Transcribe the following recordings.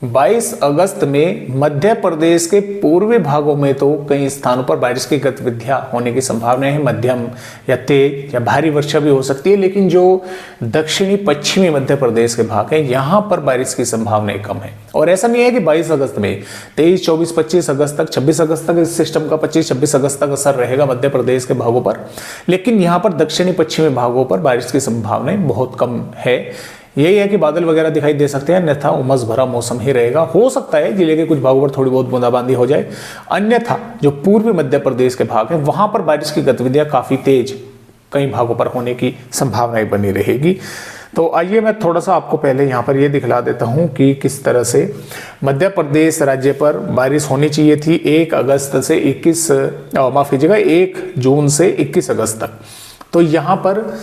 22 अगस्त में मध्य प्रदेश के पूर्वी भागों में तो कई स्थानों पर बारिश की गतिविधियां होने की संभावना है। मध्यम या तेज या भारी वर्षा भी हो सकती है, लेकिन जो दक्षिणी पश्चिमी मध्य प्रदेश के भाग हैं यहां पर बारिश की संभावनाएं कम है। और ऐसा नहीं है कि 22 अगस्त में 23, 24, 25 अगस्त तक, 26 अगस्त तक इस सिस्टम का 25-26 अगस्त तक असर रहेगा मध्य प्रदेश के भागों पर, लेकिन यहाँ पर दक्षिणी पश्चिमी भागों पर बारिश की संभावनाएं बहुत कम है। यही है कि बादल वगैरह दिखाई दे सकते हैं, अन्यथा उमस भरा मौसम ही रहेगा। हो सकता है जिले के कुछ भागों पर थोड़ी बहुत बूंदाबांदी हो जाए, अन्यथा जो पूर्वी मध्य प्रदेश के भाग है वहां पर बारिश की गतिविधियां काफी तेज कई भागों पर होने की संभावनाएं बनी रहेगी। तो आइए मैं थोड़ा सा आपको पहले यहाँ पर ये दिखला देता हूँ कि किस तरह से मध्य प्रदेश राज्य पर बारिश होनी चाहिए थी 1 अगस्त से 1 जून से 21 अगस्त तक। तो यहाँ पर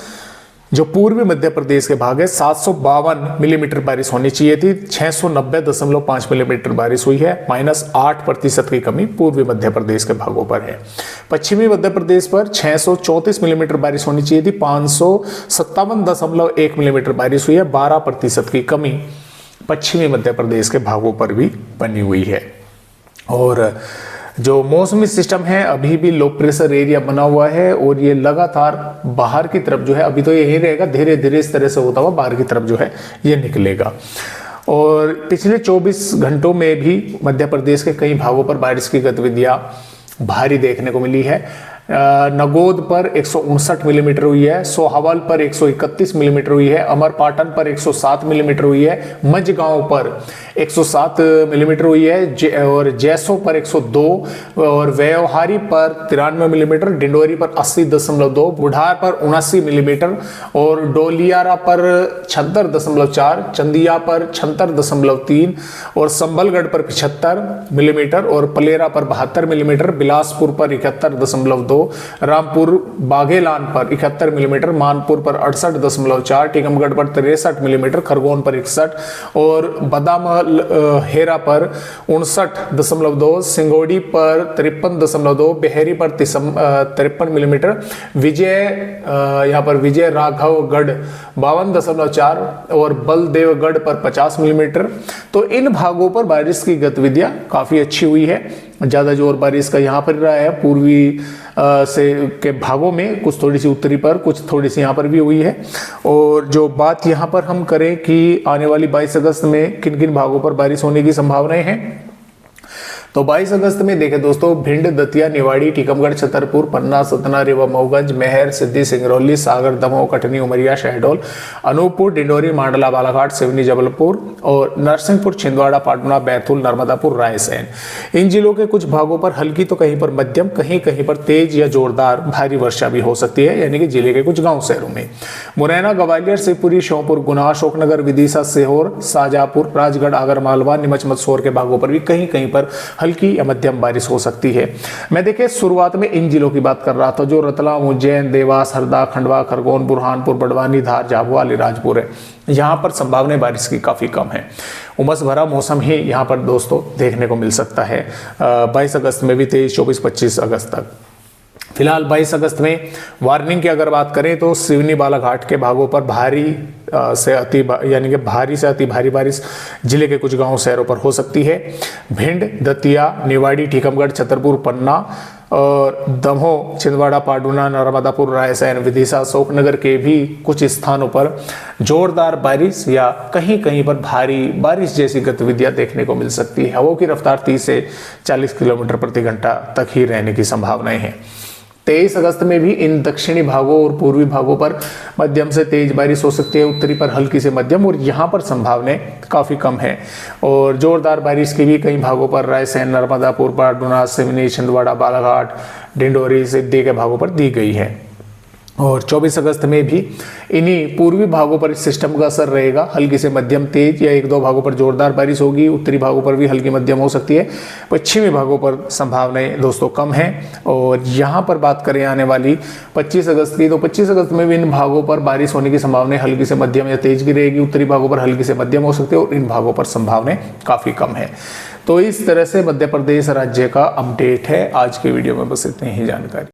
जो पूर्वी मध्य प्रदेश के भाग है 752 मिलीमीटर बारिश होनी चाहिए थी, 690.5 मिलीमीटर बारिश हुई है, -8% की कमी पूर्वी मध्य प्रदेश के भागों पर है। पश्चिमी मध्य प्रदेश पर 634 मिलीमीटर बारिश होनी चाहिए थी, 557.1 मिलीमीटर बारिश हुई है, 12% की कमी पश्चिमी मध्य प्रदेश के भागों पर भी बनी हुई है। और जो मौसमी सिस्टम है अभी भी लो प्रेशर एरिया बना हुआ है और ये लगातार बाहर की तरफ जो है, अभी तो यही रहेगा, धीरे धीरे इस तरह से होता हुआ बाहर की तरफ जो है ये निकलेगा। और पिछले 24 घंटों में भी मध्य प्रदेश के कई भागों पर बारिश की गतिविधियां भारी देखने को मिली है। नगोद पर 159 मिलीमीटर हुई है, सोहावल पर 131 मिलीमीटर हुई है, अमरपाटन पर 107 मिलीमीटर हुई है, मझगांव पर 107 मिलीमीटर हुई है और जैसो पर 102 और व्यवहारी पर 93 मिलीमीटर, डिंडोरी पर 80.2, बुढ़ार पर 79 मिलीमीटर और डोलियारा पर 76.4, चंदिया पर 76.3 और संबलगढ़ पर 75 मिलीमीटर और पलेरा पर 72 मिलीमीटर, बिलासपुर पर 71.2, रामपुर बाघेलान पर 71 मिलीमीटर, मानपुर पर 68.4, टीकमगढ़ पर 63 मिलीमीटर, खरगोन पर 61 और बादाम हेरा पर 59.2, सिंगोड़ी पर 53.2, बेहरी पर 53 मिलीमीटर, यहाँ पर विजय राघवगढ़ 52.4 और बलदेवगढ़ पर 50 मिलीमीटर। तो इन भागों पर बारिश की गतिविधियां काफी अच्छी हुई है। ज्यादा जोर बारिश का यहाँ पर रहा है पूर्वी से के भागों में, कुछ थोड़ी सी उत्तरी पर, कुछ थोड़ी सी यहाँ पर भी हुई है। और जो बात यहाँ पर हम करें कि आने वाली 22 अगस्त में किन किन भागों पर बारिश होने की संभावनाएं हैं, तो 22 अगस्त में देखें दोस्तों, भिंड, दतिया, निवाड़ी, टीकमगढ़, छतरपुर, पन्ना, सतना, रीवा, मऊगंज, मेहर, सिद्धि, सिंगरौली, सागर, दमोह, कटनी, उमरिया, शहडोल, अनूपपुर, डिंडोरी, मांडला, बालाघाट, सिवनी, जबलपुर और नरसिंहपुर, छिंदवाड़ा, पाटना, बैतूल, नर्मदापुर, रायसेन, इन जिलों के कुछ भागों पर हल्की तो कहीं पर मध्यम, कहीं कहीं पर तेज या जोरदार भारी वर्षा भी हो सकती है, यानी कि जिले के कुछ गाँव शहरों में। मुरैना, ग्वालियर, शिवपुरी, श्योपुर, गुना, अशोकनगर, विदिशा, सीहोर, शाजापुर, राजगढ़, आगर मालवा, नीमच, मंदसौर के भागों पर भी कहीं कहीं पर हल्की या मध्यम बारिश हो सकती है। मैं देखिए शुरुआत में इन जिलों की बात कर रहा था जो रतलाम, उज्जैन, देवास, हरदा, खंडवा, खरगोन, बुरहानपुर, बड़वानी, धार, झाबुआ, अलीराजपुर है। यहाँ पर संभावनाएं बारिश की काफी कम है। उमस भरा मौसम ही यहाँ पर दोस्तों देखने को मिल सकता है 22 अगस्त में भी, 23, 24, 25 अगस्त तक। फिलहाल 22 अगस्त में वार्निंग की अगर बात करें तो सिवनी, बालाघाट के भागों पर भारी से अति भारी बारिश जिले के कुछ गांव शहरों पर हो सकती है। भिंड, दतिया, निवाड़ी, टीकमगढ़, छतरपुर, पन्ना और दमोह, छिंदवाड़ा, पाटना, नर्मदापुर, रायसेन, विदिशा, अशोकनगर के भी कुछ स्थानों पर जोरदार बारिश या कहीं कहीं पर भारी बारिश जैसी गतिविधियां देखने को मिल सकती है। हवाओं की रफ्तार 30 से 40 किलोमीटर प्रति घंटा तक ही रहने की संभावनाएं हैं। 23 अगस्त में भी इन दक्षिणी भागों और पूर्वी भागों पर मध्यम से तेज बारिश हो सकती है, उत्तरी पर हल्की से मध्यम, और यहाँ पर संभावनाएं काफ़ी कम है। और जोरदार बारिश की भी कई भागों पर रायसेन, नर्मदापुर, पाटना, सिवनी, छिंदवाड़ा, बालाघाट, डिंडोरी, सिद्धि के भागों पर दी गई है। और 24 अगस्त में भी इन्हीं पूर्वी भागों पर इस सिस्टम का असर रहेगा, हल्की से मध्यम तेज या 1-2 भागों पर जोरदार बारिश होगी, उत्तरी भागों पर भी हल्की मध्यम हो सकती है, पश्चिमी भागों पर संभावनाएं दोस्तों कम हैं। और यहाँ पर बात करें आने वाली 25 अगस्त की, तो 25 अगस्त में भी इन भागों पर बारिश होने की संभावनाएं हल्की से मध्यम या तेज की रहेगी, उत्तरी भागों पर हल्की से मध्यम हो सकती है और इन भागों पर संभावनाएं काफ़ी कम है। तो इस तरह से मध्य प्रदेश राज्य का अपडेट है। आज के वीडियो में बस इतनी ही जानकारी।